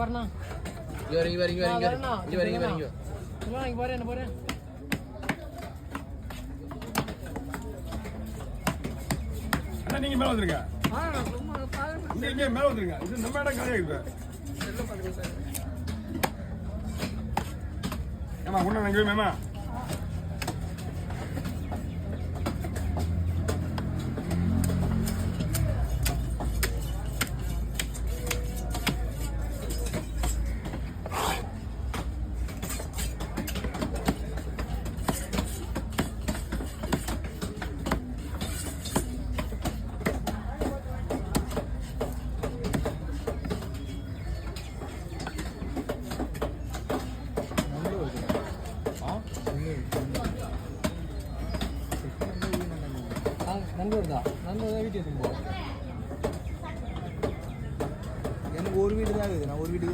பாருண்ணா. இங்க வரீங்க. இங்க பாரு என்ன பாரு. அண்ணா நீங்க மேல வந்துருங்க. நீங்க மேல வந்துருங்க. இது நம்ம இடம் காலியா இருக்கு. ஏமா உன்ன நங்க மேமா. நண்பர் வீட்டு எனக்கு ஒரு வீடு தான் இருக்குது. நான் ஒரு வீட்டுக்கு